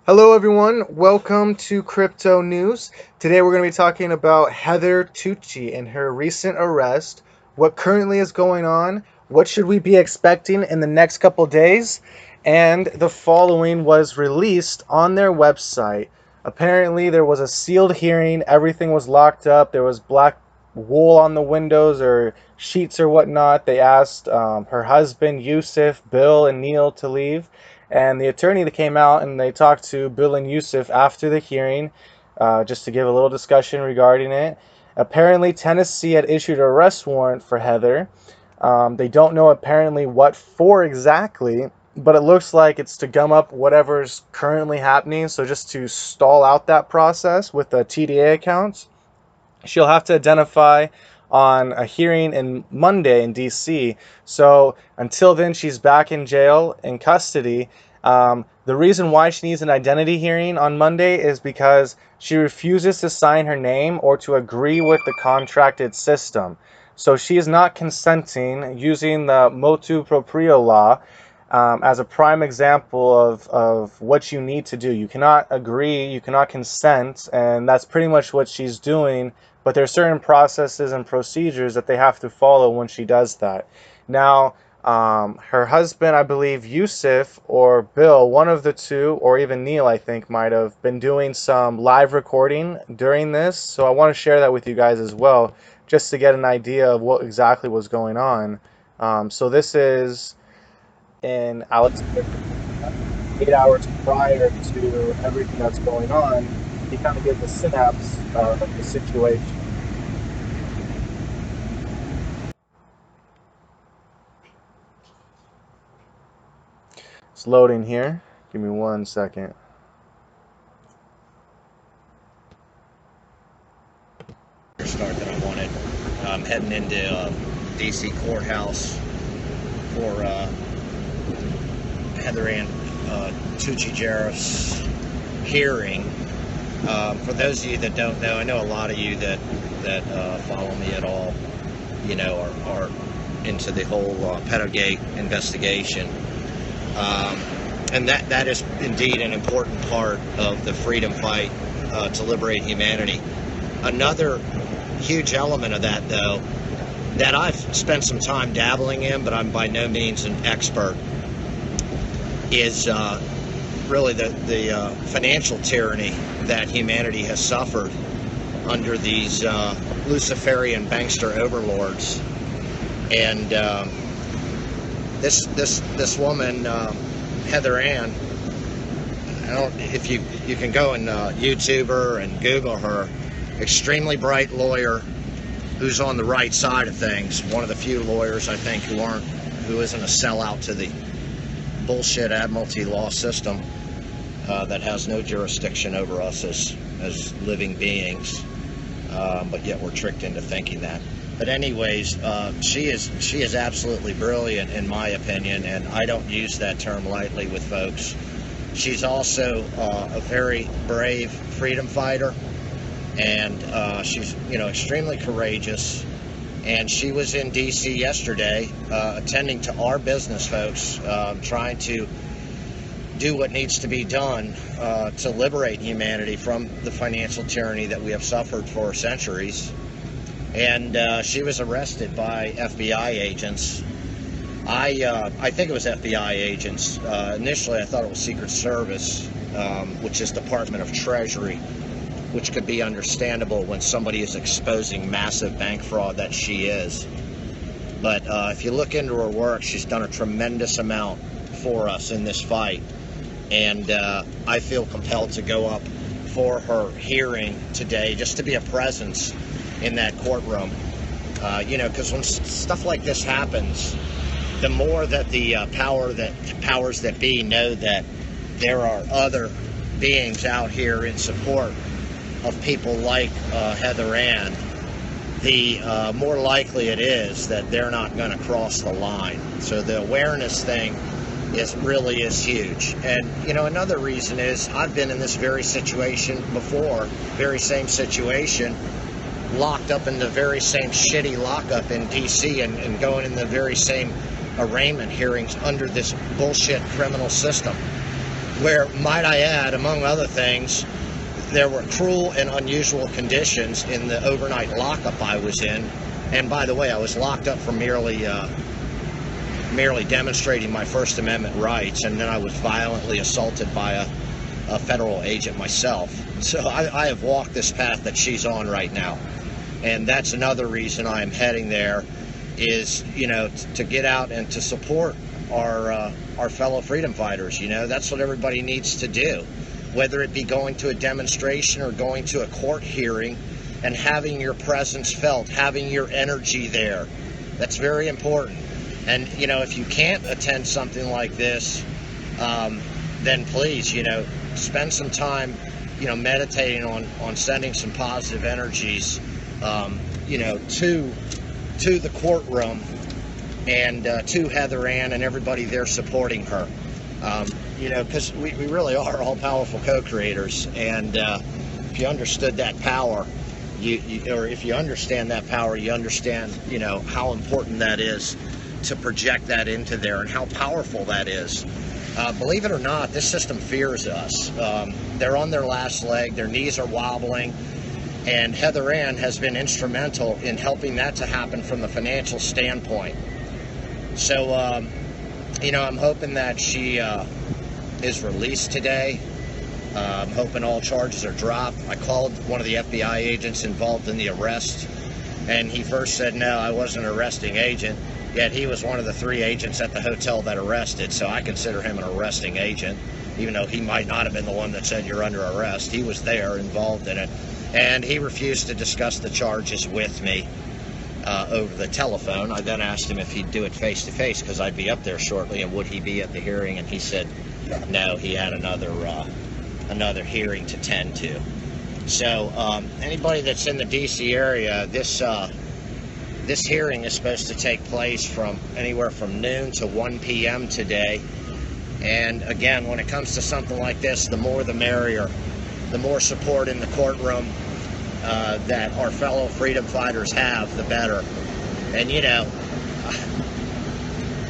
Hello, everyone. Welcome to Crypto News. Today, we're going to be talking about Heather Tucci and her recent arrest, what currently is going on, what should we be expecting in the next couple days, and the following was released on their website. Apparently, there was a sealed hearing, everything was locked up, there was black wool on the windows or sheets or whatnot. They asked her husband, Yusuf, Bill, and Neil to leave. And the attorney that came out and they talked to Bill and Yusuf after the hearing, just to give a little discussion regarding it. Apparently, Tennessee had issued an arrest warrant for Heather. They don't know apparently what for exactly, but it looks like it's to gum up whatever's currently happening. So just to stall out that process with the TDA accounts. She'll have to identify on a hearing in Monday in DC. So until then, she's back in jail in custody. The reason why she needs an identity hearing on Monday is because she refuses to sign her name or to agree with the contracted system. So she is not consenting using the motu proprio law as a prime example of what you need to do. You cannot agree, you cannot consent, and that's pretty much what she's doing. But there are certain processes and procedures that they have to follow when she does that. Now, her husband, I believe Yusuf or Bill, one of the two, or even Neil, I think, might have been doing some live recording during this. So I want to share that with you guys as well, just to get an idea of what exactly was going on. So this is in Alex, 8 hours prior to everything that's going on. He kind of gives a synapse of the situation. It's loading here. Give me 1 second. Start that I wanted. I'm heading into DC courthouse for Heather Ann Tucci Jarrett's hearing. For those of you that don't know, I know a lot of you that follow me at all, are into the whole pedogate investigation. And that is indeed an important part of the freedom fight to liberate humanity. Another huge element of that, though, that I've spent some time dabbling in, but I'm by no means an expert, is really the financial tyranny that humanity has suffered under these Luciferian bankster overlords. And this woman, Heather Ann, if you can go and YouTube her and Google her, extremely bright lawyer who's on the right side of things. One of the few lawyers, I think, who isn't a sellout to the bullshit admiralty law system that has no jurisdiction over us as living beings, but yet we're tricked into thinking that. But anyways, she is absolutely brilliant in my opinion, and I don't use that term lightly with folks. She's also a very brave freedom fighter, and she's extremely courageous. And she was in DC yesterday, attending to our business folks, trying to do what needs to be done to liberate humanity from the financial tyranny that we have suffered for centuries. And she was arrested by FBI agents. I think it was FBI agents. Initially, I thought it was Secret Service, which is Department of Treasury, which could be understandable when somebody is exposing massive bank fraud that she is. But if you look into her work, she's done a tremendous amount for us in this fight. And I feel compelled to go up for her hearing today, just to be a presence in that courtroom. Because when stuff like this happens, the more that the powers that be know that there are other beings out here in support of people like Heather Ann, the more likely it is that they're not going to cross the line. So the awareness thing really is huge. And another reason is I've been in this very situation before, very same situation, locked up in the very same shitty lockup in DC and going in the very same arraignment hearings under this bullshit criminal system. where, might I add, among other things, there were cruel and unusual conditions in the overnight lockup I was in. And by the way, I was locked up for merely demonstrating my First Amendment rights, and then I was violently assaulted by a federal agent myself. So I have walked this path that she's on right now. And that's another reason I am heading there, is, you know, to get out and to support our fellow freedom fighters. You know, that's what everybody needs to do, whether it be going to a demonstration or going to a court hearing, and having your presence felt, having your energy there. That's very important. And, you know, if you can't attend something like this, then please, you know, spend some time, you know, meditating on sending some positive energies, you know, to the courtroom, and to Heather Ann and everybody there supporting her. You know, because we really are all powerful co-creators, and if you understood that power, or if you understand that power, you understand, you know, how important that is to project that into there, and how powerful that is. Believe it or not, this system fears us. They're on their last leg, their knees are wobbling, and Heather Ann has been instrumental in helping that to happen from the financial standpoint. So, you know, I'm hoping that she is released today. I'm hoping all charges are dropped. I called one of the FBI agents involved in the arrest, and he first said, no, I wasn't an arresting agent, yet he was one of the 3 agents at the hotel that arrested, so I consider him an arresting agent, even though he might not have been the one that said you're under arrest. He was there, involved in it, and he refused to discuss the charges with me over the telephone. I then asked him if he'd do it face-to-face, because I'd be up there shortly, and would he be at the hearing, and he said no, he had another hearing to tend to. So anybody that's in the DC area, this hearing is supposed to take place from anywhere from noon to 1 p.m. today. And again, when it comes to something like this, the more the merrier. The more support in the courtroom that our fellow freedom fighters have, the better. And, you know,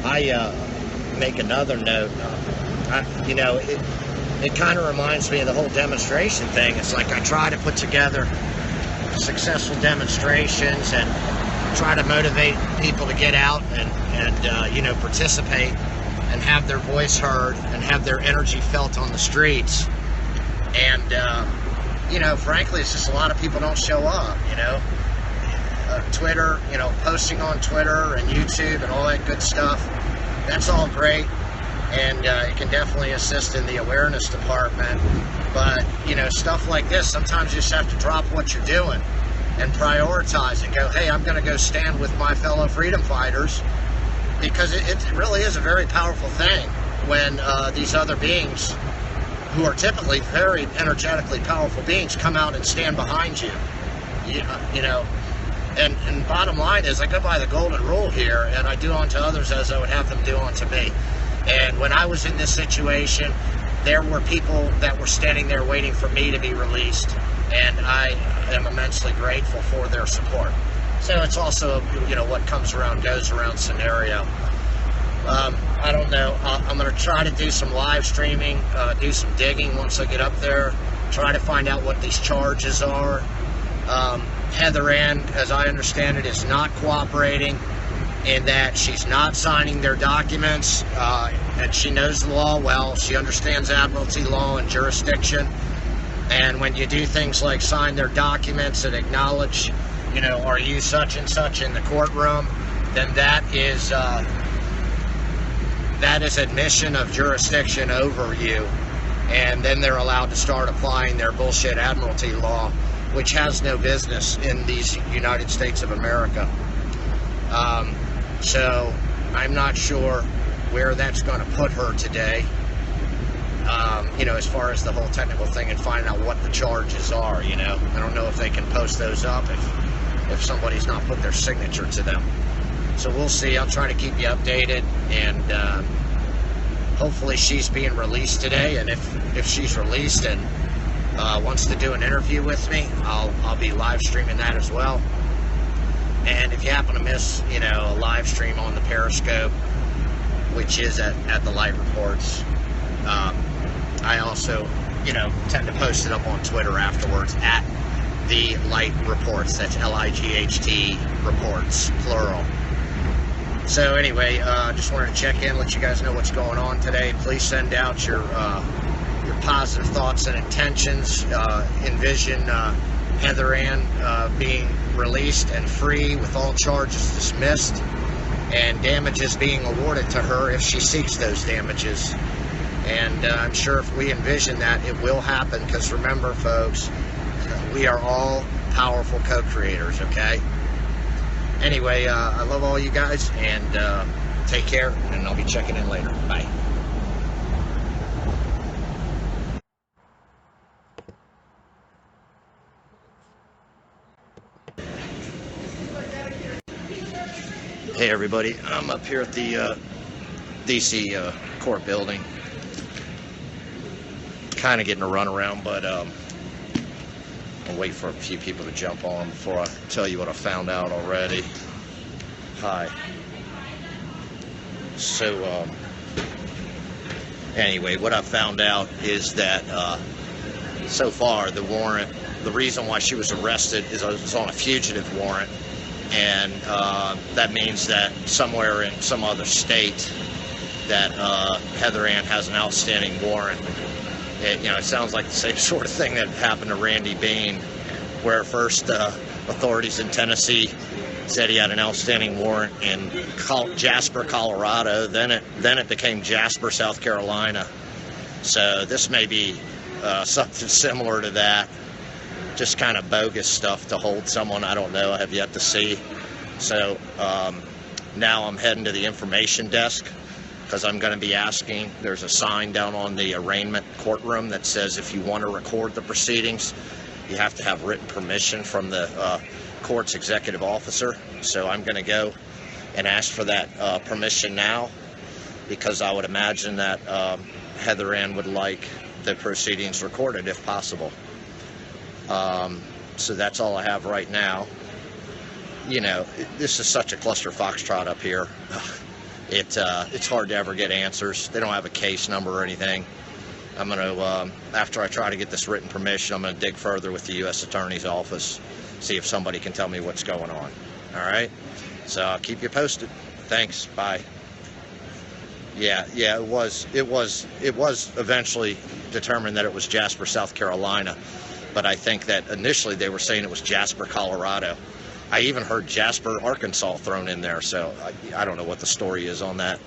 I make another note. You know, it kind of reminds me of the whole demonstration thing. It's like I try to put together successful demonstrations and try to motivate people to get out and you know, participate and have their voice heard and have their energy felt on the streets. And, you know, frankly, it's just a lot of people don't show up, you know. Twitter, you know, posting on Twitter and YouTube and all that good stuff, that's all great. And it can definitely assist in the awareness department. But, you know, stuff like this, sometimes you just have to drop what you're doing and prioritize and go, hey, I'm going to go stand with my fellow freedom fighters, because it really is a very powerful thing when these other beings, who are typically very energetically powerful beings, come out and stand behind you. You know, and bottom line is, I go by the golden rule here, and I do unto others as I would have them do unto me. And when I was in this situation, there were people that were standing there waiting for me to be released, and I am immensely grateful for their support. So it's also, you know, what comes around goes around scenario. I don't know. I'm going to try to do some live streaming, do some digging once I get up there, try to find out what these charges are. Heather Ann, as I understand it, is not cooperating, in that she's not signing their documents, and she knows the law well. She understands admiralty law and jurisdiction. And when you do things like sign their documents and acknowledge, you know, are you such and such in the courtroom, then that is admission of jurisdiction over you. And then they're allowed to start applying their bullshit admiralty law, which has no business in these United States of America. So I'm not sure where that's going to put her today, you know, as far as the whole technical thing and finding out what the charges are, you know. I don't know if they can post those up if somebody's not put their signature to them. So we'll see. I'll try to keep you updated, and hopefully she's being released today. And if she's released and wants to do an interview with me, I'll be live streaming that as well. And if you happen to miss, you know, a live stream on the Periscope, which is at TheLightReports, I also, tend to post it up on Twitter afterwards at TheLightReports. That's L-I-G-H-T reports, plural. So anyway, just wanted to check in, let you guys know what's going on today. Please send out your positive thoughts and intentions. Envision Heather Ann being released and free with all charges dismissed, and damages being awarded to her if she seeks those damages. And I'm sure if we envision that, it will happen, because remember, folks, we are all powerful co-creators, okay? Anyway, I love all you guys, and take care, and I'll be checking in later. Bye. Hey everybody, I'm up here at the DC court building. Kind of getting a runaround, but I'll wait for a few people to jump on before I tell you what I found out already. Hi. So anyway, what I found out is that so far the warrant, the reason why she was arrested is it's on a fugitive warrant, and that means that somewhere in some other state that Heather Ann has an outstanding warrant. It sounds like the same sort of thing that happened to Randy Bain, where first authorities in Tennessee said he had an outstanding warrant in Jasper, Colorado. Then it became Jasper, South Carolina. So this may be something similar to that. Just kind of bogus stuff to hold someone. I don't know. I have yet to see. So now I'm heading to the information desk, because I'm going to be asking. There's a sign down on the arraignment courtroom that says if you want to record the proceedings, you have to have written permission from the court's executive officer. So I'm going to go and ask for that permission now, because I would imagine that Heather Ann would like the proceedings recorded if possible. So that's all I have right now. This is such a cluster foxtrot up here. It's hard to ever get answers. They don't have a case number or anything. I'm going to, after I try to get this written permission, I'm going to dig further with the U.S. Attorney's Office, see if somebody can tell me what's going on. All right? So I'll keep you posted. Thanks. Bye. Yeah, it was eventually determined that it was Jasper, South Carolina, but I think that initially they were saying it was Jasper, Colorado. I even heard Jasper, Arkansas thrown in there, so I don't know what the story is on that,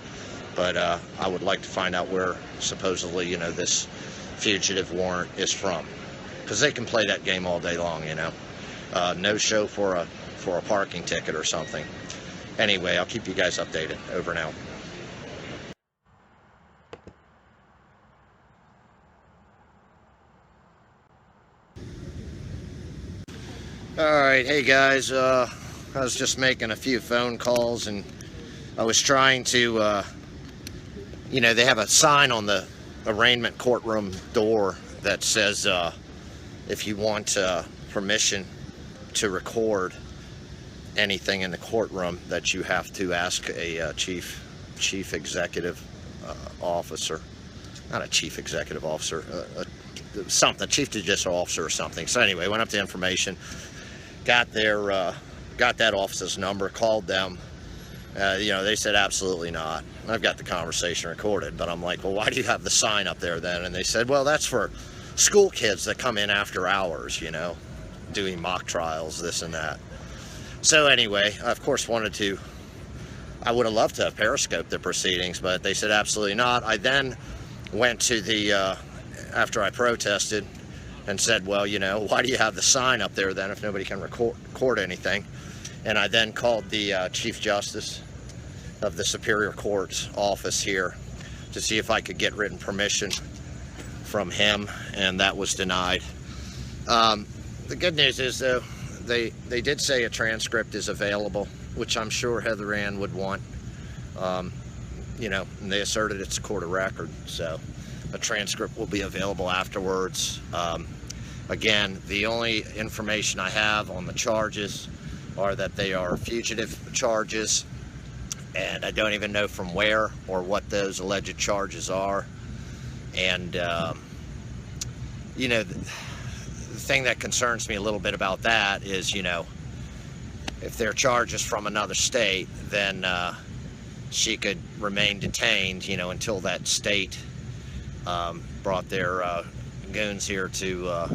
but I would like to find out where supposedly, this fugitive warrant is from, because they can play that game all day long, no show for a parking ticket or something. Anyway, I'll keep you guys updated. Over now. Alright, hey guys, I was just making a few phone calls, and I was trying to, they have a sign on the arraignment courtroom door that says if you want permission to record anything in the courtroom, that you have to ask a chief executive officer, not a chief executive officer, something, chief judicial officer or something. So anyway, went up to information, got that office's number, called them. They said absolutely not. I've got the conversation recorded, but I'm like, well, why do you have the sign up there then? And they said, well, that's for school kids that come in after hours, doing mock trials, this and that. So anyway, I of course I would have loved to have periscoped the proceedings, but they said absolutely not. I then went to after I protested, and said, well, why do you have the sign up there then if nobody can record anything? And I then called the Chief Justice of the Superior Court's office here to see if I could get written permission from him, and that was denied. The good news is, though, they did say a transcript is available, which I'm sure Heather Ann would want. And they asserted it's a court of record, so a transcript will be available afterwards. Again, the only information I have on the charges are that they are fugitive charges, and I don't even know from where or what those alleged charges are. And you know, the thing that concerns me a little bit about that is, you know, if their charges from another state, then she could remain detained, you know, until that state brought their goons here to,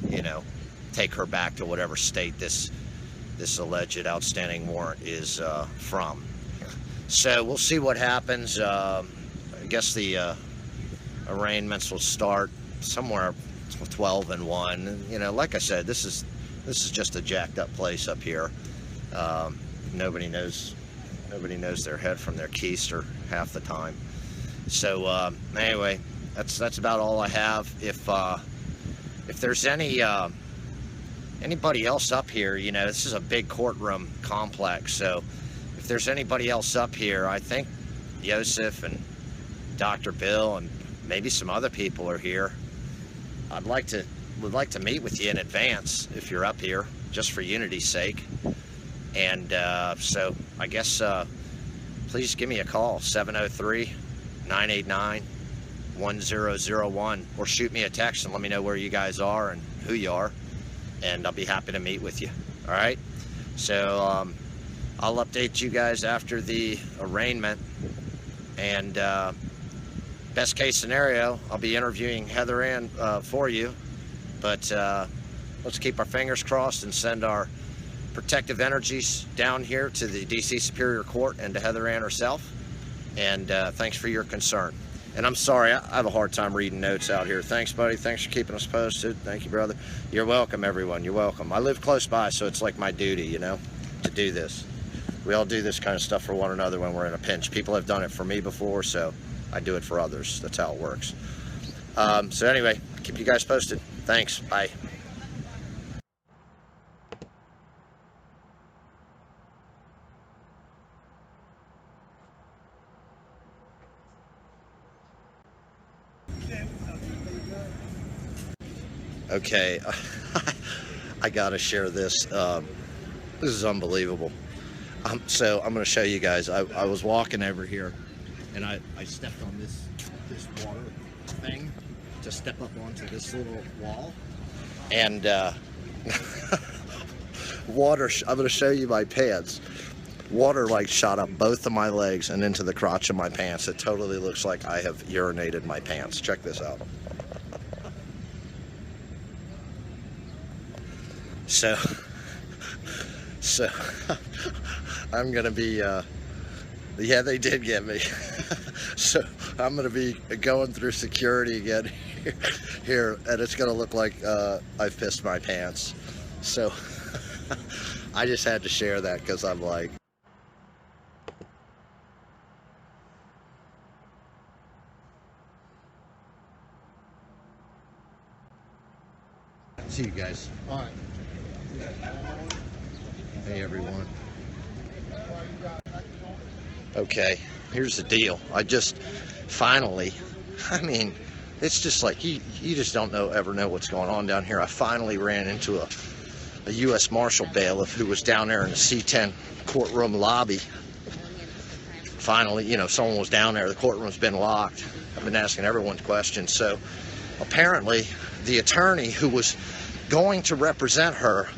you know, take her back to whatever state this alleged outstanding warrant is from. So we'll see what happens. I guess the arraignments will start somewhere 12 and 1. You know, like I said, this is just a jacked up place up here. Nobody knows their head from their keister half the time. So anyway, that's about all I have. If there's anybody else up here, you know, this is a big courtroom complex, so if there's anybody else up here, I think Joseph and Dr. Bill and maybe some other people are here. Would like to meet with you in advance if you're up here, just for unity's sake. And so I guess please give me a call, 703-989-1001, or shoot me a text and let me know where you guys are and who you are, and I'll be happy to meet with you. All right, so I'll update you guys after the arraignment, and best case scenario, I'll be interviewing Heather Ann for you, but let's keep our fingers crossed and send our protective energies down here to the DC Superior Court and to Heather Ann herself. And thanks for your concern. And I'm sorry, I have a hard time reading notes out here. Thanks, buddy. Thanks for keeping us posted. Thank you, brother. You're welcome, everyone. You're welcome. I live close by, so it's like my duty, you know, to do this. We all do this kind of stuff for one another when we're in a pinch. People have done it for me before, so I do it for others. That's how it works. So anyway, keep you guys posted. Thanks. Bye. Okay, I gotta share this. This is unbelievable. So I'm gonna show you guys. I was walking over here, and I stepped on this water thing to step up onto this little wall, and water. I'm gonna show you my pants. Water like shot up both of my legs and into the crotch of my pants. It totally looks like I have urinated my pants. Check this out. So I'm gonna be, yeah, they did get me. So I'm gonna be going through security again here, and it's gonna look like I've pissed my pants. So I just had to share that because I'm like, see you guys. All right. Hey everyone. Okay, here's the deal. I just finally, I mean, it's just like you just don't ever know what's going on down here. I finally ran into a U.S. Marshal bailiff who was down there in the C10 courtroom lobby. Finally, you know, someone was down there. The courtroom's been locked. I've been asking everyone questions. So apparently the attorney who was going to represent her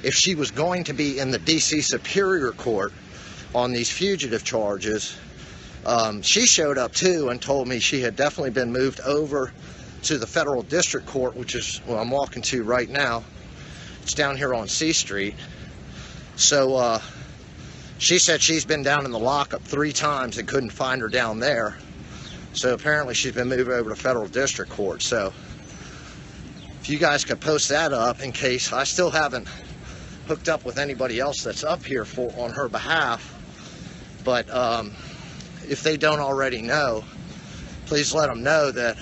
if she was going to be in the DC Superior Court on these fugitive charges, she showed up too and told me she had definitely been moved over to the Federal District Court, which is what I'm walking to right now. It's down here on C Street. So she said she's been down in the lockup 3 times and couldn't find her down there. So apparently she's been moved over to Federal District Court. So if you guys could post that up, in case I still haven't hooked up with anybody else that's up here on her behalf, but if they don't already know, please let them know that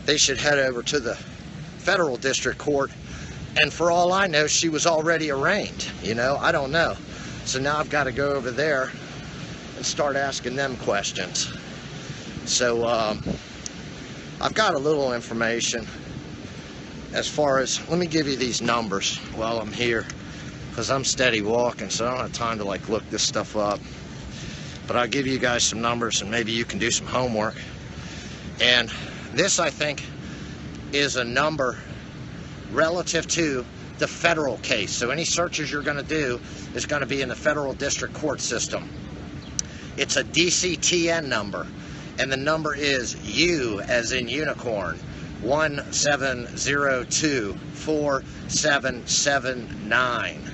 they should head over to the Federal District Court. And for all I know, she was already arraigned, you know, I don't know. So now I've got to go over there and start asking them questions. So I've got a little information as far as, let me give you these numbers while I'm here, because I'm steady walking, so I don't have time to like look this stuff up. But I'll give you guys some numbers and maybe you can do some homework. And this, I think, is a number relative to the federal case. So any searches you're going to do is going to be in the federal district court system. It's a DCTN number, and the number is U as in unicorn, 17024779.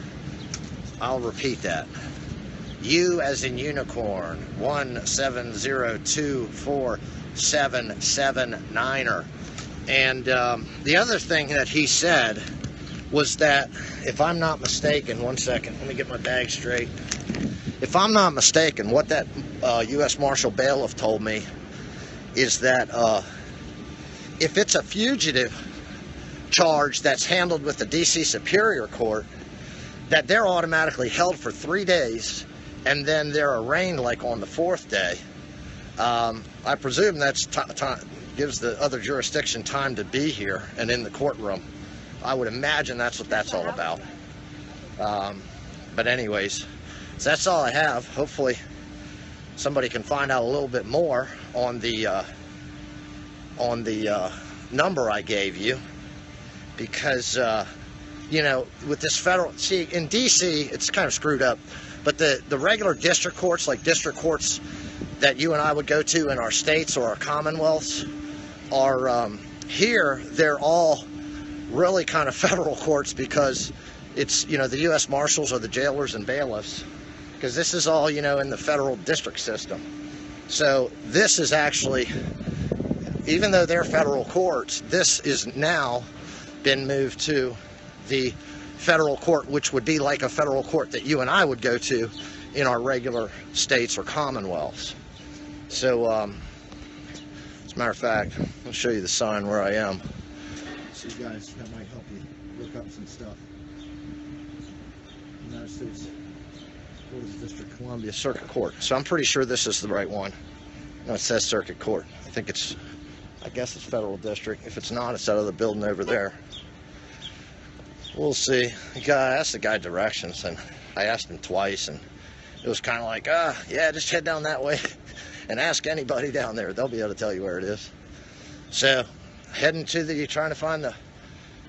I'll repeat that. U as in unicorn, 17024779. And the other thing that he said was that, if I'm not mistaken, one second, let me get my bag straight. If I'm not mistaken, what that U.S. Marshal bailiff told me is that if it's a fugitive charge that's handled with the D.C. Superior Court, that they're automatically held for 3 days, and then they're arraigned like on the 4th day. I presume that's gives the other jurisdiction time to be here and in the courtroom. I would imagine that's what that's all about. But anyways, so that's all I have. Hopefully somebody can find out a little bit more on the number I gave you, because you know, with this federal, see, in DC it's kind of screwed up, but the regular district courts, like district courts that you and I would go to in our states or our commonwealths, are here they're all really kind of federal courts, because it's, you know, the U.S. Marshals are the jailers and bailiffs, because this is all, you know, in the federal district system. So this is actually, even though they're federal courts, this is now been moved to the federal court, which would be like a federal court that you and I would go to in our regular states or commonwealths. So as a matter of fact, I'll show you the sign where I am, so you guys, that might help you look up some stuff. United States Court of District of Columbia Circuit Court. So I'm pretty sure this is the right one. No, it says Circuit Court. I think it's, I guess it's federal district. If it's not, it's that other building over there. We'll see. I asked the guy directions, and I asked him twice, and it was kind of like, yeah, just head down that way and ask anybody down there. They'll be able to tell you where it is. So heading to trying to find the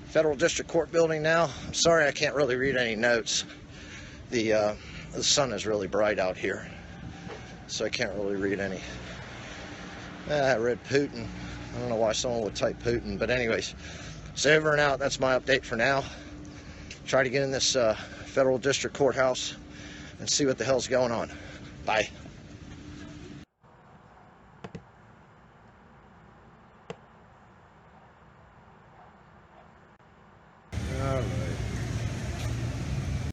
federal district court building now. I'm sorry I can't really read any notes. The sun is really bright out here, so I can't really read any. I read Putin. I don't know why someone would type Putin, but anyways, so over and out. That's my update for now. Try to get in this federal district courthouse and see what the hell's going on. Bye.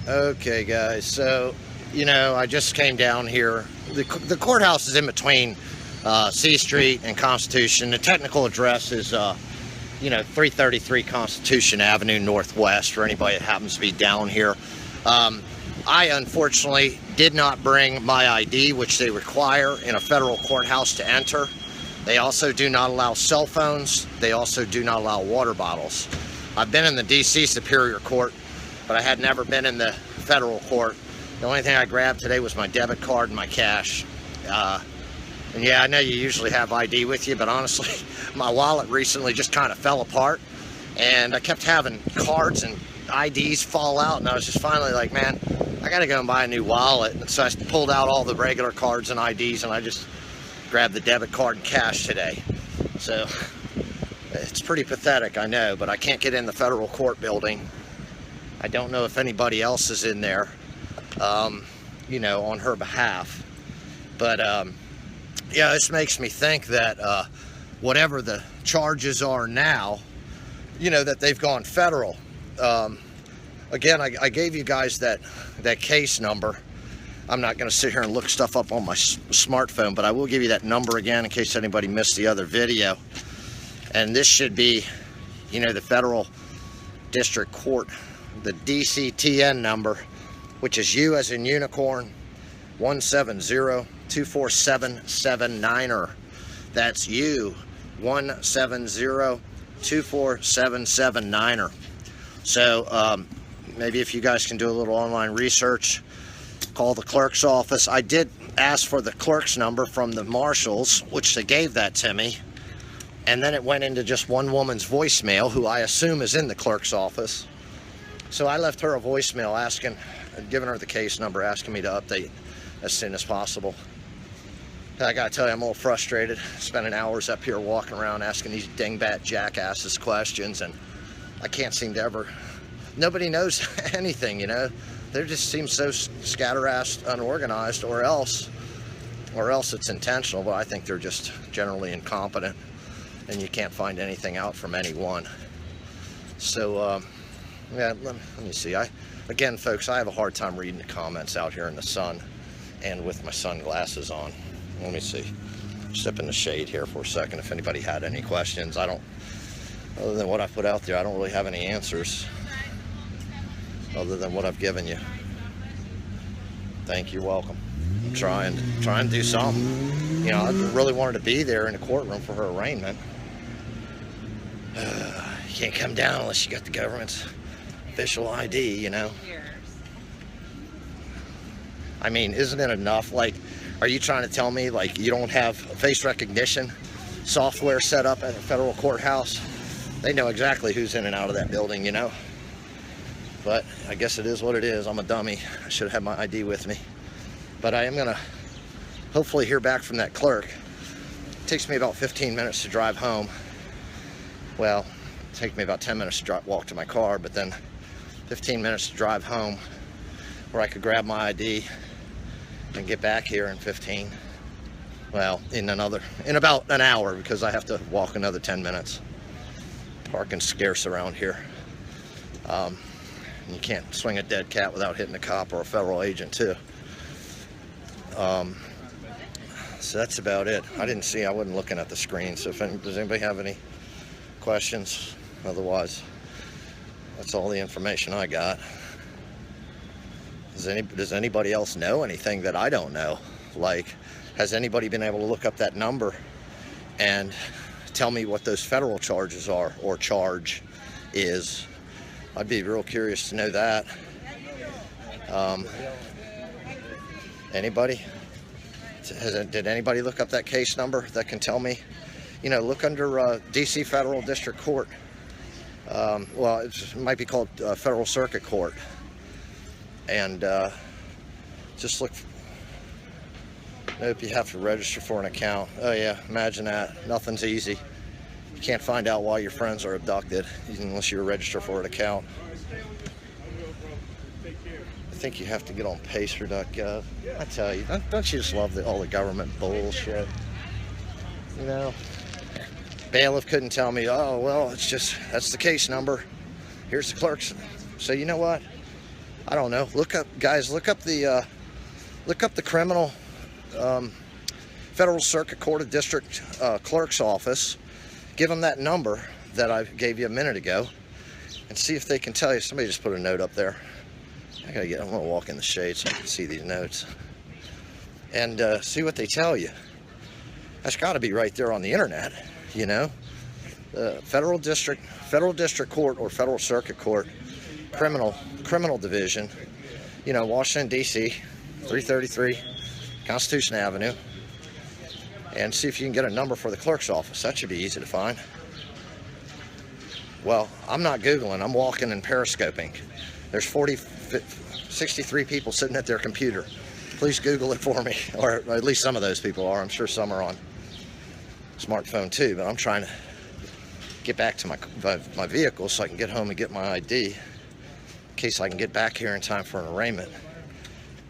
Okay, guys, so, you know, I just came down here. The courthouse is in between C Street and Constitution. The technical address is, you know, 333 Constitution Avenue Northwest, for anybody that happens to be down here. I, unfortunately, did not bring my ID, which they require in a federal courthouse to enter. They also do not allow cell phones. They also do not allow water bottles. I've been in the D.C. Superior Court, but I had never been in the federal court. The only thing I grabbed today was my debit card and my cash. And yeah, I know you usually have ID with you, but honestly, my wallet recently just kind of fell apart, and I kept having cards and IDs fall out, and I was just finally like, man, I gotta go and buy a new wallet. And so I pulled out all the regular cards and IDs, and I just grabbed the debit card and cash today. So it's pretty pathetic, I know, but I can't get in the federal court building. I don't know if anybody else is in there, you know, on her behalf. But yeah, this makes me think that whatever the charges are now, you know, that they've gone federal. Again, I gave you guys that case number. I'm not going to sit here and look stuff up on my smartphone, but I will give you that number again in case anybody missed the other video. And this should be, you know, the federal district court, the DCTN number, which is U as in unicorn, 170-24779. That's U, 170-24779. So maybe if you guys can do a little online research, call the clerk's office. I did ask for the clerk's number from the marshals, which they gave that to me. And then it went into just one woman's voicemail, who I assume is in the clerk's office. So I left her a voicemail asking, giving her the case number, asking me to update as soon as possible. I gotta tell you, I'm a little frustrated, spending hours up here walking around asking these dingbat jackasses questions, and I can't seem to ever, nobody knows anything, you know? They just seem so scatter-assed, unorganized, or else it's intentional, but I think they're just generally incompetent, and you can't find anything out from anyone. So, yeah, let me see. Again, folks, I have a hard time reading the comments out here in the sun and with my sunglasses on. Let me see. Step in the shade here for a second if anybody had any questions. Other than what I put out there, I don't really have any answers other than what I've given you. Thank you, welcome. I'm trying to do something. You know, I really wanted to be there in the courtroom for her arraignment. You can't come down unless you got the government's official ID, you know. I mean, isn't it enough? Like, are you trying to tell me, like, you don't have face recognition software set up at a federal courthouse? They know exactly who's in and out of that building, you know? But I guess it is what it is. I'm a dummy. I should have my ID with me. But I am gonna hopefully hear back from that clerk. It takes me about 15 minutes to drive home. Well, it takes me about 10 minutes to walk to my car, but then 15 minutes to drive home, where I could grab my ID and get back here in 15. Well, in about an hour, because I have to walk another 10 minutes. Parking's scarce around here. You can't swing a dead cat without hitting a cop or a federal agent too. So that's about it. I wasn't looking at the screen, so does anybody have any questions? Otherwise, that's all the information I got. Does anybody else know anything that I don't know? Like, has anybody been able to look up that number and tell me what those federal charges are, or charge is? I'd be real curious to know that. Anybody? Did anybody look up that case number that can tell me? You know, look under DC Federal District Court. Well, it might be called Federal Circuit Court. And just look. Nope, you have to register for an account. Oh yeah, imagine that. Nothing's easy. You can't find out why your friends are abducted unless you register for an account. I think you have to get on pacer.gov. I tell you, don't you just love all the government bullshit? You know, bailiff couldn't tell me, oh well, that's the case number. Here's the clerk's. So you know what? I don't know. Look up the criminal Federal Circuit Court of District Clerk's office. Give them that number that I gave you a minute ago, and see if they can tell you. Somebody just put a note up there. I'm gonna walk in the shade so I can see these notes and see what they tell you. That's got to be right there on the internet, you know. Federal District Court or Federal Circuit Court. Criminal Division, you know, Washington, D.C., 333 Constitution Avenue, and see if you can get a number for the clerk's office. That should be easy to find. Well, I'm not Googling, I'm walking and periscoping. There's 63 people sitting at their computer. Please Google it for me, or at least some of those people are. I'm sure some are on smartphone too, but I'm trying to get back to my vehicle so I can get home and get my ID. In case I can get back here in time for an arraignment.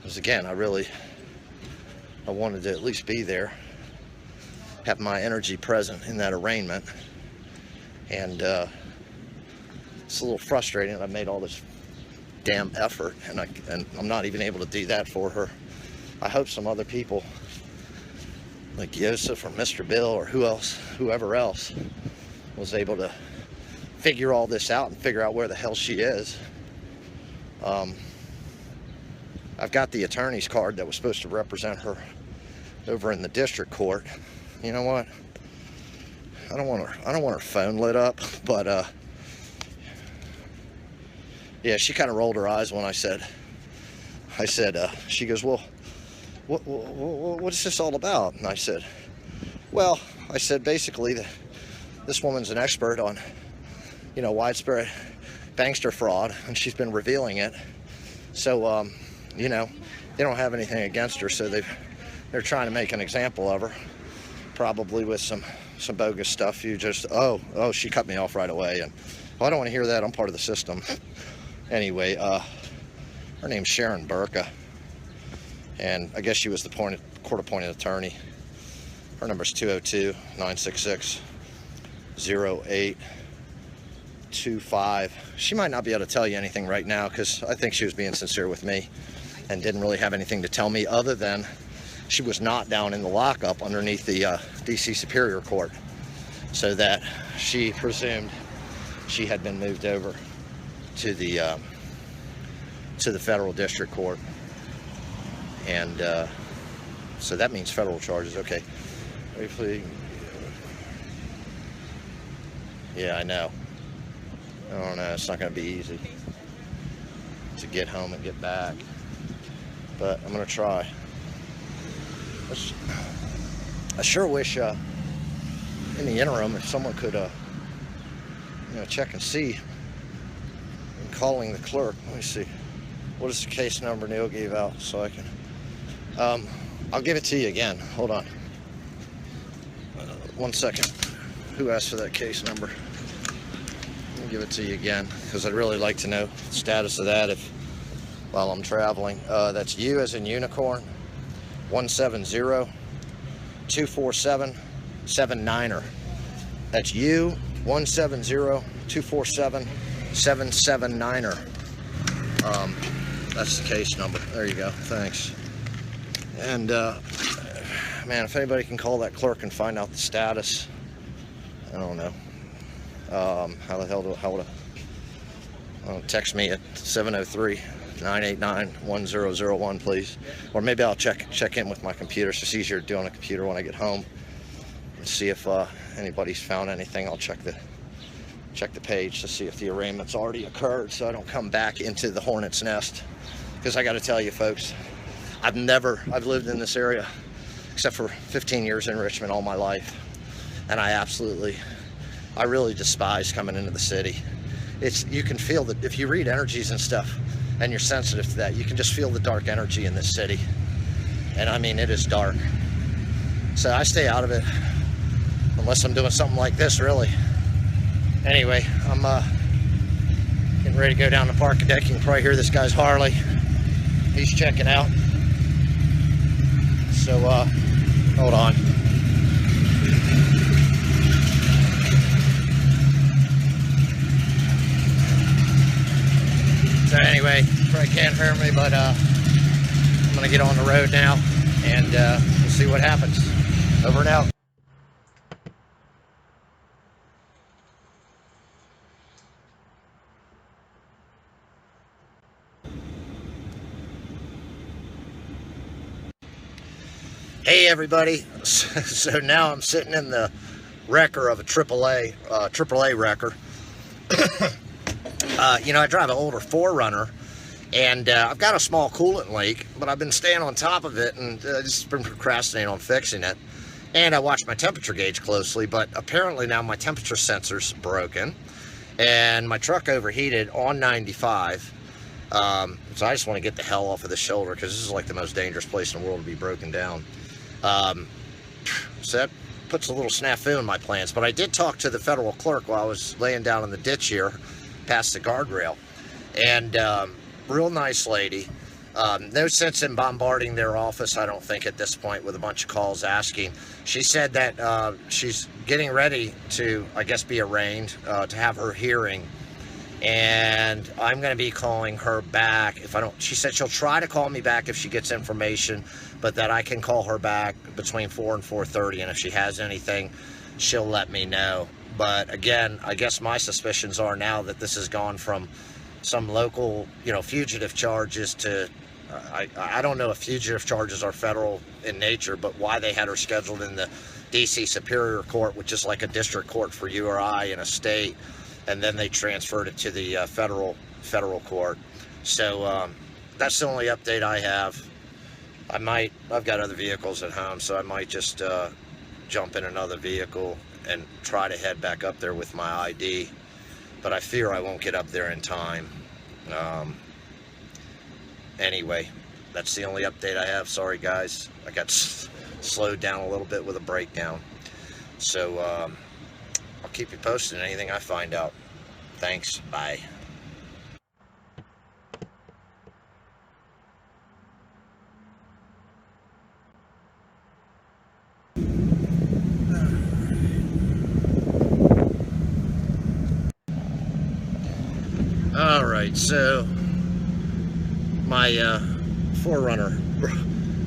Because again, I wanted to at least be there, have my energy present in that arraignment, and it's a little frustrating that I made all this damn effort and I'm not even able to do that for her. I hope some other people like Joseph or Mr. Bill or whoever else was able to figure all this out and figure out where the hell she is. I've got the attorney's card that was supposed to represent her over in the district court. You know what? I don't want her phone lit up, but yeah, she kind of rolled her eyes when I said, she goes, well, what is this all about? And I said, well, basically the this woman's an expert on, you know, widespread bankster fraud, and she's been revealing it. So, you know, they don't have anything against her, so they're trying to make an example of her, probably with some bogus stuff. You just, oh, she cut me off right away, and I don't want to hear that. I'm part of the system. Anyway, her name's Sharon Burka, and I guess she was the court-appointed attorney. Her number's 202-966-0825. She might not be able to tell you anything right now, because I think she was being sincere with me and didn't really have anything to tell me other than she was not down in the lockup underneath the DC Superior Court, so that she presumed she had been moved over to the federal district court, and so that means federal charges. Okay, yeah, I know. I don't know. It's not going to be easy to get home and get back, but I'm going to try. I sure wish in the interim, if someone could you know, check and see. I'm calling the clerk. Let me see. What is the case number Neil gave out, so I can I'll give it to you again. Hold on. 1 second. Who asked for that case number? I'll give it to you again, because I'd really like to know the status of that while I'm traveling. That's U as in unicorn, 170-247-79er. That's U 170-247-779er. That's the case number. There you go. Thanks. And man, if anybody can call that clerk and find out the status, I don't know. How the hell would I text me at 703-989-1001, please. Or maybe I'll check in with my computer. It's just easier to do on a computer when I get home, and see if anybody's found anything. I'll check the page to see if the arraignment's already occurred, so I don't come back into the hornet's nest. Because I got to tell you, folks, I've lived in this area except for 15 years in Richmond all my life, and I really despise coming into the city. You can feel that if you read energies and stuff and you're sensitive to that, you can just feel the dark energy in this city. And I mean, it is dark. So I stay out of it unless I'm doing something like this, really. Anyway, I'm getting ready to go down the park deck. You can probably hear this guy's Harley. He's checking out. So hold on. So anyway, you probably can't hear me, but I'm gonna get on the road now, and we'll see what happens. Over and out. Hey everybody, so now I'm sitting in the wrecker of a AAA wrecker. You know, I drive an older 4Runner, and I've got a small coolant leak, but I've been staying on top of it, and just been procrastinating on fixing it. And I watch my temperature gauge closely, but apparently now my temperature sensor's broken, and my truck overheated on 95. So I just want to get the hell off of the shoulder, because this is like the most dangerous place in the world to be broken down. So that puts a little snafu in my plans. But I did talk to the federal clerk while I was laying down in the ditch here past the guardrail, and real nice lady. No sense in bombarding their office, I don't think, at this point, with a bunch of calls asking. She said that she's getting ready to, I guess, be arraigned, to have her hearing, and I'm going to be calling her back if I don't. She said she'll try to call me back if she gets information, but that I can call her back between 4 and 4:30, and if she has anything, she'll let me know. But again, I guess my suspicions are now that this has gone from some local, you know, fugitive charges to, I don't know if fugitive charges are federal in nature, but why they had her scheduled in the DC Superior Court, which is like a district court for you or I in a state, and then they transferred it to the federal court. So that's the only update I have. I've got other vehicles at home, so I might just jump in another vehicle and try to head back up there with my ID, but I fear I won't get up there in time. Anyway, that's the only update I have. Sorry guys, I got slowed down a little bit with a breakdown. So I'll keep you posted on anything I find out. Thanks, bye. Alright, so my 4Runner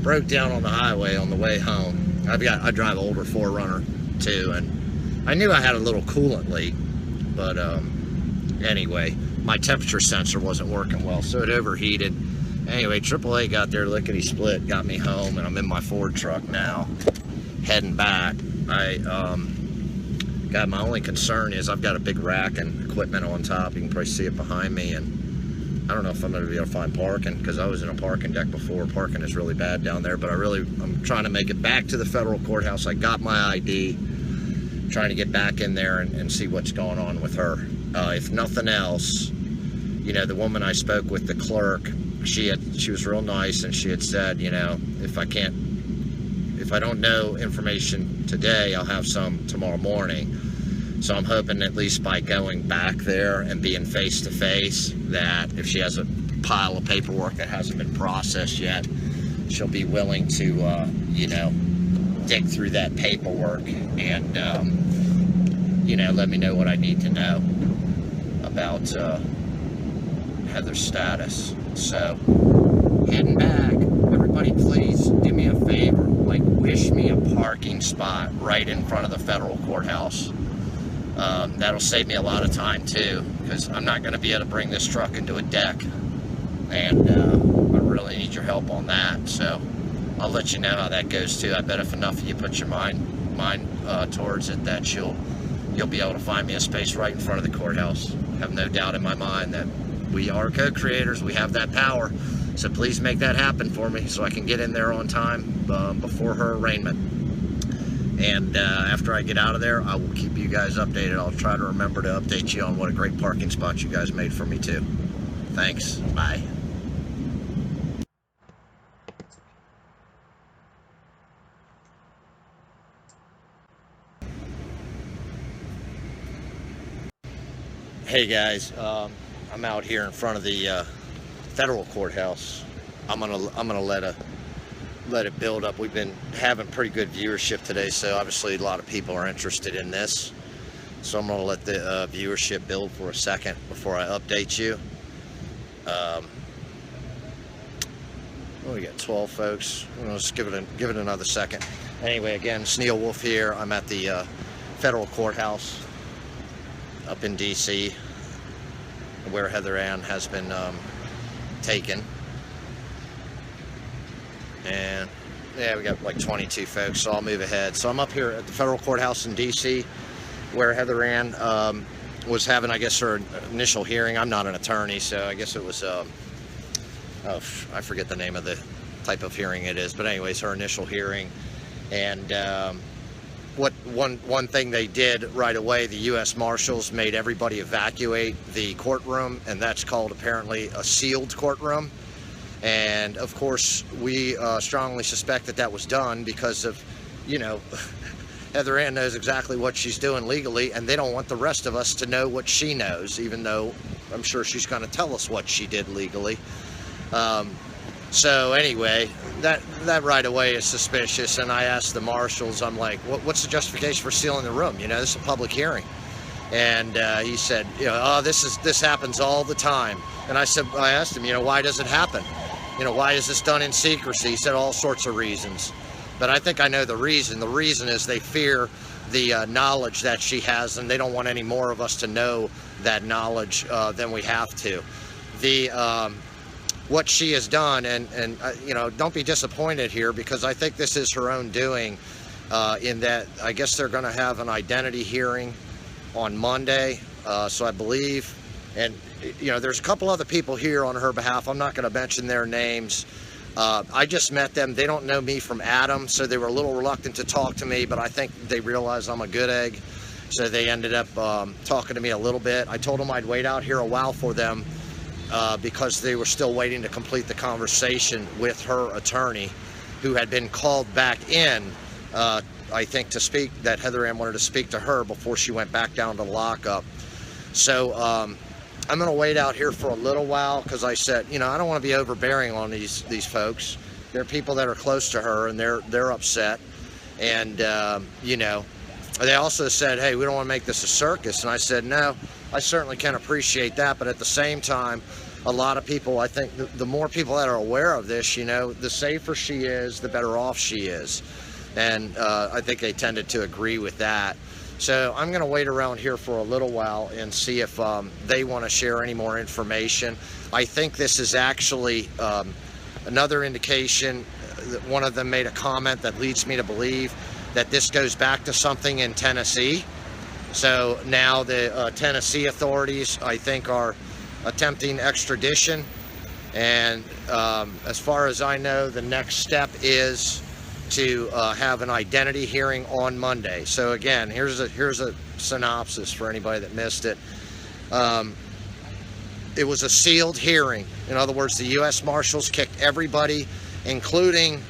broke down on the highway on the way home. I drive an older 4Runner too, and I knew I had a little coolant leak, but anyway, my temperature sensor wasn't working well, so it overheated. Anyway, AAA got there lickety split, got me home, and I'm in my Ford truck now, heading back. My only concern is I've got a big rack and equipment on top. You can probably see it behind me, and I don't know if I'm going to be able to find parking, because I was in a parking deck before. Parking is really bad down there, but I'm trying to make it back to the federal courthouse. I got my ID, trying to get back in there and see what's going on with her. If nothing else, you know, the woman I spoke with, the clerk, she was real nice, and she had said, you know, if I don't know information today, I'll have some tomorrow morning. So I'm hoping at least by going back there and being face to face, that if she has a pile of paperwork that hasn't been processed yet, she'll be willing to, you know, dig through that paperwork and, you know, let me know what I need to know about Heather's status. So, heading back, everybody please do me a favor, like wish me a parking spot right in front of the federal courthouse. That'll save me a lot of time too, because I'm not going to be able to bring this truck into a deck, and I really need your help on that. So I'll let you know how that goes too. I bet if enough of you put your mind towards it, that you'll be able to find me a space right in front of the courthouse. I have no doubt in my mind that we are co-creators. We have that power. So please make that happen for me so I can get in there on time before her arraignment. And after I get out of there, I will keep you guys updated. I'll try to remember to update you on what a great parking spot you guys made for me too. Thanks. Bye. Hey guys, I'm out here in front of the federal courthouse. I'm gonna let it build up. We've been having pretty good viewership today, so obviously a lot of people are interested in this. So I'm gonna let the viewership build for a second before I update you. Well, we got 12 folks. Let's give it another second. Anyway, again, it's Neil Wolf here. I'm at the federal courthouse up in DC, where Heather Ann has been taken. And yeah, we got like 22 folks, so I'll move ahead. So I'm up here at the federal courthouse in DC, where Heather Ann was having, I guess, her initial hearing. I'm not an attorney, so I guess it was, oh, I forget the name of the type of hearing it is, but anyways, her initial hearing. And one thing they did right away, the U.S. Marshals made everybody evacuate the courtroom, and that's called apparently a sealed courtroom. And of course, we strongly suspect that was done because of, you know, Heather Ann knows exactly what she's doing legally, and they don't want the rest of us to know what she knows, even though I'm sure she's going to tell us what she did legally. So anyway, that right away is suspicious, and I asked the marshals, I'm like, what's the justification for sealing the room? You know, this is a public hearing. And he said, you know, oh, this happens all the time. And I asked him, you know, why does it happen? You know, why is this done in secrecy? He said all sorts of reasons. But I think I know the reason. The reason is they fear the knowledge that she has, and they don't want any more of us to know that knowledge than we have to. What she has done, and you know, don't be disappointed here, because I think this is her own doing, in that I guess they're going to have an identity hearing on Monday, so I believe, and you know, there's a couple other people here on her behalf. I'm not going to mention their names, I just met them. They don't know me from Adam, so they were a little reluctant to talk to me, but I think they realized I'm a good egg, so they ended up talking to me a little bit. I told them I'd wait out here a while for them because they were still waiting to complete the conversation with her attorney, who had been called back in, I think, to speak, that Heather Ann wanted to speak to her before she went back down to lockup. So I'm going to wait out here for a little while, because I said, you know, I don't want to be overbearing on these folks. They're people that are close to her, and they're upset. And, you know, they also said, hey, we don't want to make this a circus. And I said, no, I certainly can appreciate that. But at the same time, a lot of people, I think the more people that are aware of this, you know, the safer she is, the better off she is. And I think they tended to agree with that. So I'm going to wait around here for a little while and see if they want to share any more information. I think this is actually another indication that one of them made a comment that leads me to believe that this goes back to something in Tennessee. So now the Tennessee authorities, I think, are attempting extradition. And as far as I know, the next step is to have an identity hearing on Monday. So again, here's a synopsis for anybody that missed it. It was a sealed hearing. In other words, the U.S. Marshals kicked everybody, including,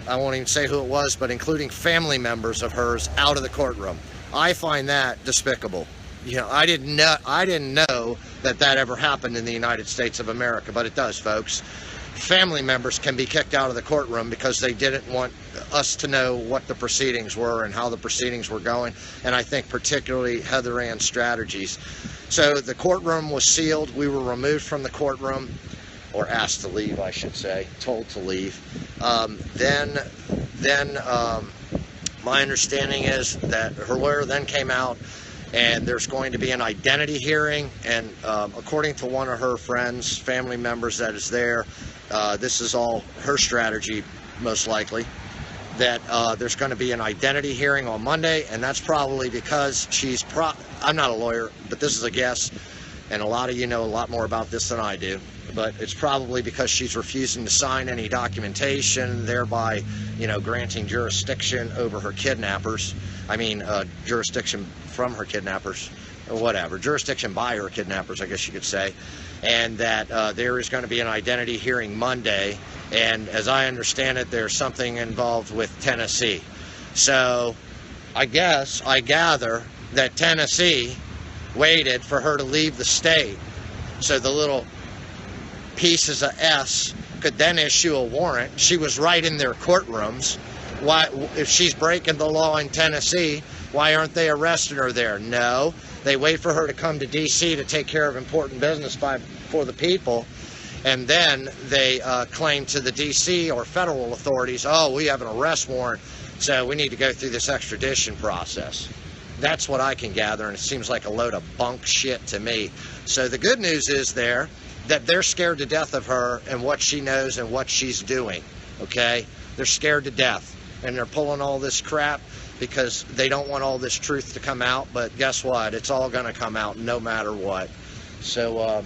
I won't even say who it was, but including family members of hers, out of the courtroom. I find that despicable. You know, I didn't know that ever happened in the United States of America, but it does, folks. Family members can be kicked out of the courtroom because they didn't want us to know what the proceedings were and how the proceedings were going, and I think particularly Heather Ann's strategies. So the courtroom was sealed. We were removed from the courtroom, or asked to leave, I should say, told to leave. Then my understanding is that her lawyer then came out, and there's going to be an identity hearing, and according to one of her friends, family members that is there, this is all her strategy, most likely, that there's going to be an identity hearing on Monday, and that's probably because I'm not a lawyer, but this is a guess, and a lot of you know a lot more about this than I do, but it's probably because she's refusing to sign any documentation, thereby, you know, granting jurisdiction over her kidnappers. I mean, jurisdiction from her kidnappers, or whatever, jurisdiction by her kidnappers, I guess you could say. And that there is going to be an identity hearing Monday, and as I understand it, there's something involved with Tennessee. So I gather that Tennessee waited for her to leave the state so the little pieces of S could then issue a warrant. She was right in their courtrooms. Why, if she's breaking the law in Tennessee, why aren't they arresting her there? No, they wait for her to come to D.C. to take care of important business for the people, and then they claim to the D.C. or federal authorities, oh, we have an arrest warrant, so we need to go through this extradition process. That's what I can gather, and it seems like a load of bunk shit to me. So the good news is that they're scared to death of her and what she knows and what she's doing, okay? They're scared to death, and they're pulling all this crap because they don't want all this truth to come out, but guess what? It's all going to come out no matter what. So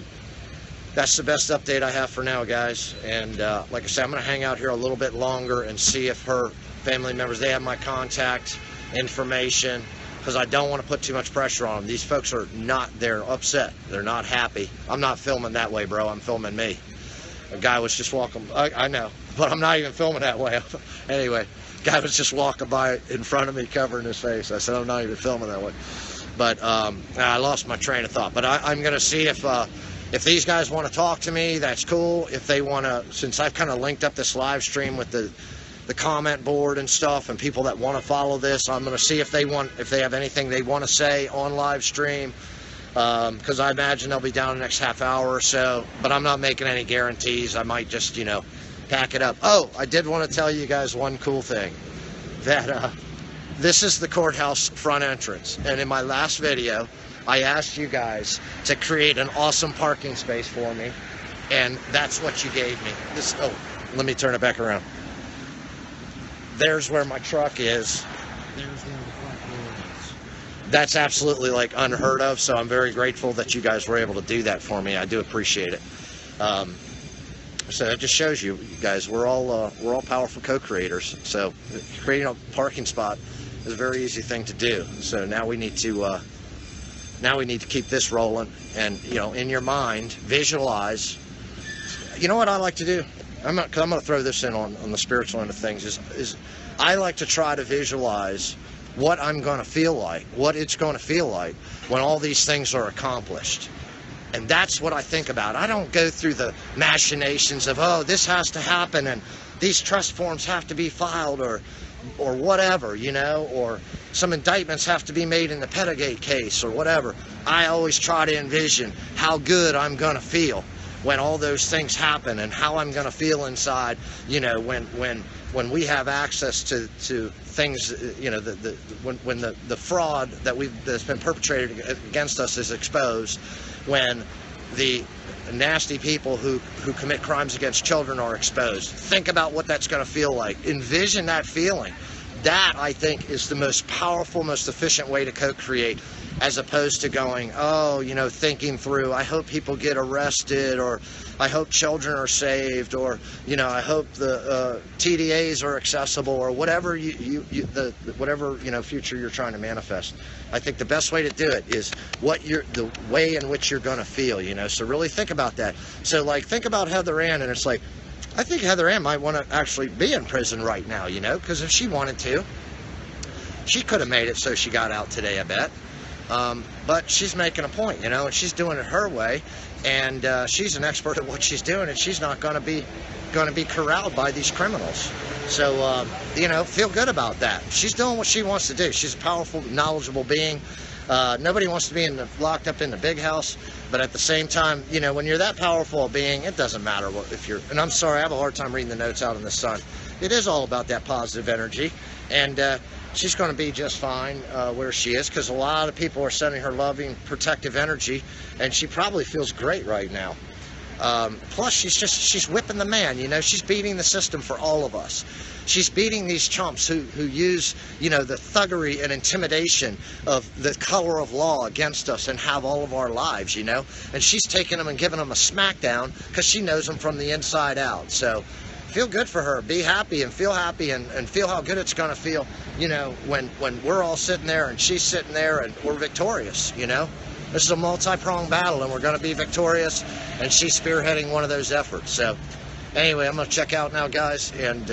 that's the best update I have for now, guys. And like I said, I'm going to hang out here a little bit longer and see if her family members, they have my contact information, because I don't want to put too much pressure on them. These folks are they're upset. They're not happy. I'm not filming that way, bro. I'm filming me. A guy was just walking, I know, but I'm not even filming that way. Anyway, guy was just walking by in front of me covering his face. I said, I'm not even filming that way. But I lost my train of thought. But I'm going to see if these guys want to talk to me, that's cool. If they want to, since I've kind of linked up this live stream with the comment board and stuff, and people that want to follow this, I'm going to see if they have anything they want to say on live stream, because I imagine they'll be down the next half hour or so, but I'm not making any guarantees. I might just, you know, pack it up. Oh, I did want to tell you guys one cool thing, that this is the courthouse front entrance, and in my last video I asked you guys to create an awesome parking space for me, and that's what you gave me. Let me turn it back around. There's where my truck is. There's where the front door is. That's absolutely like unheard of, so I'm very grateful that you guys were able to do that for me. I do appreciate it. So it just shows you guys, we're all powerful co-creators. So creating a parking spot is a very easy thing to do. So now we need to keep this rolling, and in your mind, visualize. You know what I like to do? I'm going to throw this in on the spiritual end of things. Is I like to try to visualize what I'm going to feel like, what it's going to feel like when all these things are accomplished. And that's what I think about. I don't go through the machinations of, oh, this has to happen and these trust forms have to be filed or whatever, or some indictments have to be made in the Pettagate case or whatever. I always try to envision how good I'm going to feel when all those things happen, and how I'm going to feel inside, when we have access to things, when the fraud that's been perpetrated against us is exposed, when the nasty people who commit crimes against children are exposed. Think about what that's going to feel like. Envision that feeling. That, I think, is the most powerful, most efficient way to co-create, as opposed to going, thinking through, I hope people get arrested, or I hope children are saved, or, I hope the TDAs are accessible, or whatever whatever future you're trying to manifest. I think the best way to do it is the way in which you're going to feel, So really think about that. So think about Heather Ann, and it's like, I think Heather Ann might want to actually be in prison right now, because if she wanted to, she could have made it so she got out today, I bet. But she's making a point, and she's doing it her way, and she's an expert at what she's doing, and she's not going to be corralled by these criminals. So, feel good about that. She's doing what she wants to do. She's a powerful, knowledgeable being. Nobody wants to be locked up in the big house, but at the same time, when you're that powerful a being, it doesn't matter if you're, and I'm sorry, I have a hard time reading the notes out in the sun. It is all about that positive energy, and she's going to be just fine where she is, because a lot of people are sending her loving, protective energy, and she probably feels great right now. Plus, she's whipping the man, she's beating the system for all of us. She's beating these chumps who use, the thuggery and intimidation of the color of law against us and have all of our lives, and she's taking them and giving them a smackdown because she knows them from the inside out. So feel good for her. Be happy and feel how good it's going to feel, when we're all sitting there and she's sitting there and we're victorious, This is a multi-pronged battle, and we're going to be victorious, and she's spearheading one of those efforts. So anyway, I'm going to check out now, guys, and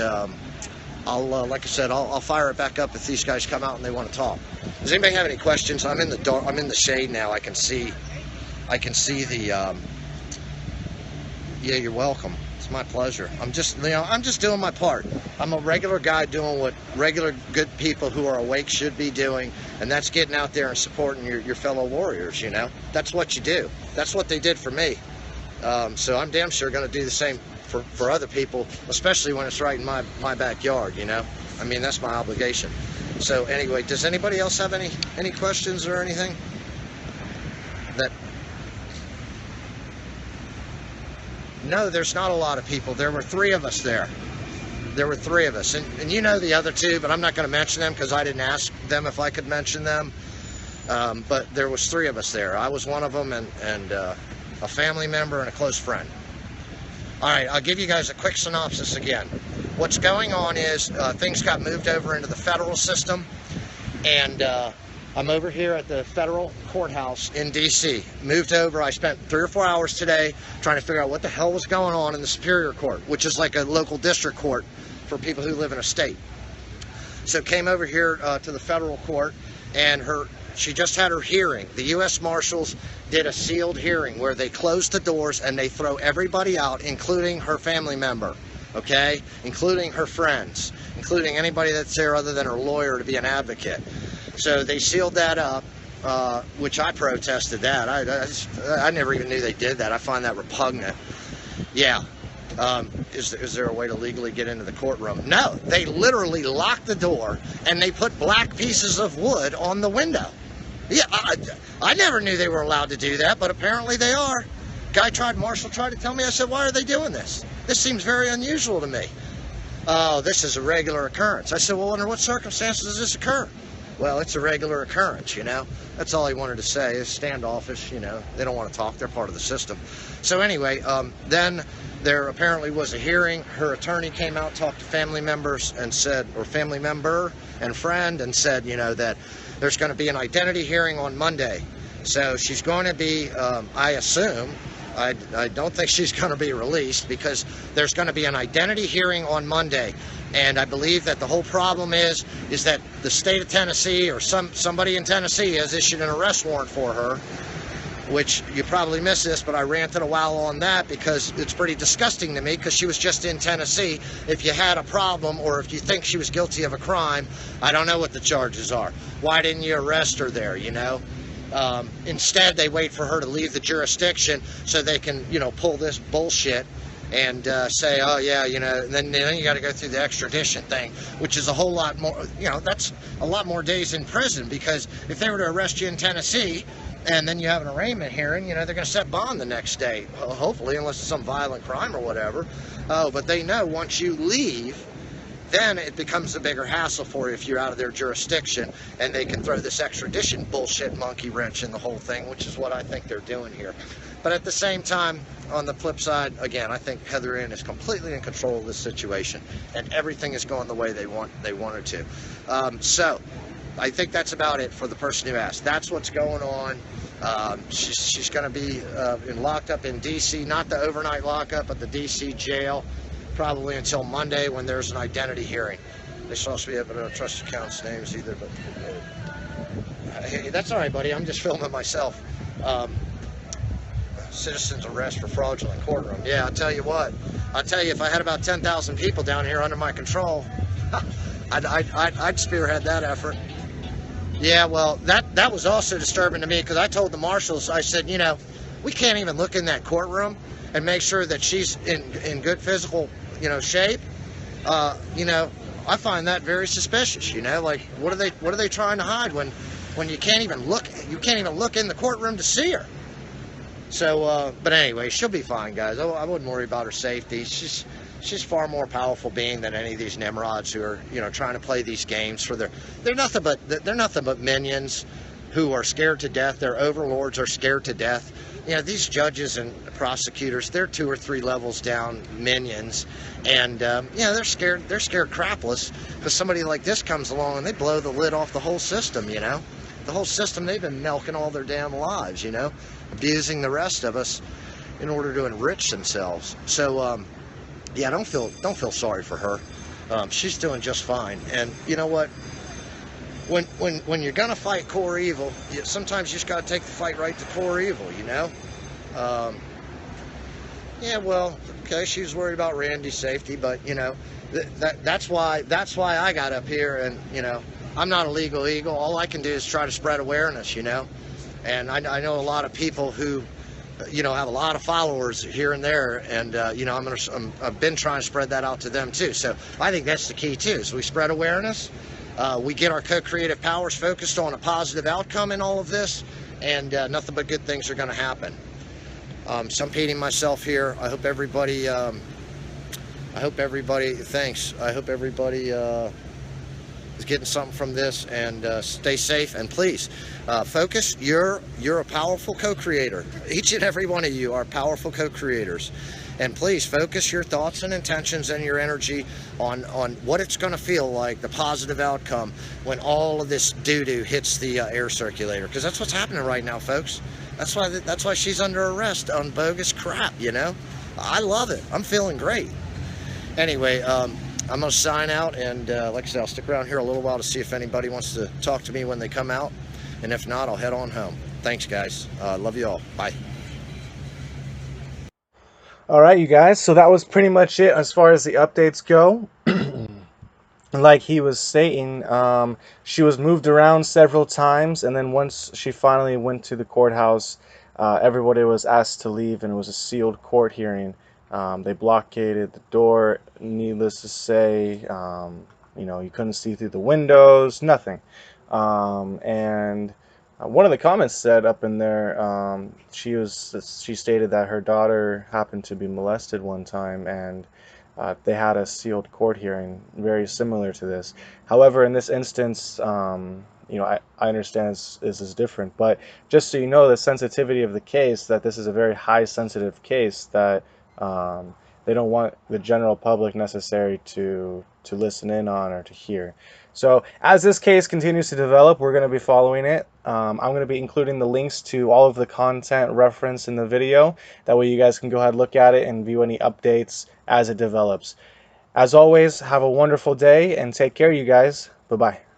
I'll, like I said, I'll fire it back up if these guys come out and they want to talk. Does anybody have any questions? I'm in the dark. I'm in the shade now. I can see the. Yeah, you're welcome. It's my pleasure. I'm just doing my part. I'm a regular guy doing what regular good people who are awake should be doing, and that's getting out there and supporting your fellow warriors. That's what you do. That's what they did for me. So I'm damn sure going to do the same for other people, especially when it's right in my backyard. I mean, that's my obligation. So anyway, does anybody else have any questions or anything? No, there's not a lot of people. There were 3 of us there. There were 3 of us, and the other 2, but I'm not going to mention them because I didn't ask them if I could mention them. But there was 3 of us there. I was one of them, and a family member and a close friend. All right, I'll give you guys a quick synopsis again. What's going on is things got moved over into the federal system, and I'm over here at the federal courthouse in D.C. Moved over. I spent 3 or 4 hours today trying to figure out what the hell was going on in the Superior Court, which is like a local district court for people who live in a state. So came over here to the federal court, and she just had her hearing. The U.S. Marshals did a sealed hearing where they close the doors and they throw everybody out, including her family member, okay? Including her friends, including anybody that's there other than her lawyer to be an advocate. So they sealed that up, which I protested that. I never even knew they did that. I find that repugnant. Yeah. Is there a way to legally get into the courtroom? No. They literally locked the door and they put black pieces of wood on the window. Yeah, I never knew they were allowed to do that, but apparently they are. Marshall tried to tell me. I said, why are they doing this? This seems very unusual to me. Oh, this is a regular occurrence. I said, well, under what circumstances does this occur? Well, it's a regular occurrence, you know. That's all he wanted to say, is standoffish, you know. They don't want to talk. They're part of the system. So anyway, then there apparently was a hearing. Her attorney came out, talked to family members and said, or family member and friend, and said, you know, that there's going to be an identity hearing on Monday. So she's going to be, I assume, I don't think she's going to be released, because there's going to be an identity hearing on Monday. And I believe that the whole problem is that the state of Tennessee, or somebody in Tennessee, has issued an arrest warrant for her, which you probably missed this, but I ranted a while on that because it's pretty disgusting to me, because she was just in Tennessee. If you had a problem, or if you think she was guilty of a crime, I don't know what the charges are. Why didn't you arrest her there, you know? Instead, they wait for her to leave the jurisdiction so they can, you know, pull this bullshit and say, oh yeah, you know, and then you got to go through the extradition thing, which is a whole lot more, you know, that's a lot more days in prison, because if they were to arrest you in Tennessee and then you have an arraignment hearing, you know, they're going to set bond the next day, hopefully, unless it's some violent crime or whatever. Oh, but they know once you leave, then it becomes a bigger hassle for you if you're out of their jurisdiction, and they can throw this extradition bullshit monkey wrench in the whole thing, which is what I think they're doing here. But at the same time, on the flip side, again, I think Heather Ann is completely in control of this situation, and everything is going the way they want it to. So I think that's about it for the person who asked. That's what's going on. She's going to be locked up in D.C., not the overnight lockup, but the D.C. jail, probably until Monday, when there's an identity hearing. They're supposed to be able to trust accounts names either, but hey, that's all right, buddy. I'm just filming myself. Citizens arrest for fraudulent courtroom. Yeah, I'll tell you what. I'll tell you, if I had about 10,000 people down here under my control, I'd spearhead that effort. Yeah, well, that was also disturbing to me, because I told the marshals, I said, you know, we can't even look in that courtroom and make sure that she's in good physical, you know, shape. You know, I find that very suspicious. You know, like, what are they trying to hide when you can't even look in the courtroom to see her? So, but anyway, she'll be fine, guys. I wouldn't worry about her safety. She's far more powerful being than any of these Nimrods who are, you know, trying to play these games for they're nothing but minions who are scared to death. Their overlords are scared to death. You know, these judges and prosecutors, they're 2 or 3 levels down minions, and you know, they're scared crapless, because somebody like this comes along and they blow the lid off the whole system. You know, the whole system they've been milking all their damn lives. You know, abusing the rest of us in order to enrich themselves. So yeah, don't feel sorry for her. She's doing just fine. And you know what? When you're gonna fight core evil, sometimes you just gotta take the fight right to core evil. You know. Yeah, well, okay, she was worried about Randy's safety, but you know, that's why I got up here, and you know, I'm not a legal eagle. All I can do is try to spread awareness. You know. And I know a lot of people who, you know, have a lot of followers here and there, and you know, I've been trying to spread that out to them too. So I think that's the key too. So we spread awareness, we get our co-creative powers focused on a positive outcome in all of this, and nothing but good things are going to happen. So I'm repeating myself here. I hope everybody. Thanks. I hope everybody is getting something from this, and stay safe, and please focus. You're a powerful co-creator. Each and every one of you are powerful co-creators, and please focus your thoughts and intentions and your energy on what it's going to feel like, the positive outcome, when all of this doo-doo hits the air circulator, because that's what's happening right now, folks. That's why she's under arrest on bogus crap. You know, I love it. I'm feeling great. Anyway, I'm going to sign out, and like I said, I'll stick around here a little while to see if anybody wants to talk to me when they come out, and if not, I'll head on home. Thanks, guys. Love you all. Bye. All right, you guys. So that was pretty much it as far as the updates go. Like he was saying, she was moved around several times, and then once she finally went to the courthouse, everybody was asked to leave, and it was a sealed court hearing. They blockaded the door. Needless to say, you know, you couldn't see through the windows, nothing. And one of the comments said up in there, she stated that her daughter happened to be molested one time, and they had a sealed court hearing very similar to this. However, in this instance, I understand this is different, but just so you know, the sensitivity of the case, that this is a very high sensitive case that they don't want the general public necessary to listen in on or to hear. So as this case continues to develop, we're going to be following it. I'm going to be including the links to all of the content referenced in the video. That way you guys can go ahead and look at it and view any updates as it develops. As always, have a wonderful day and take care, you guys. Bye-bye.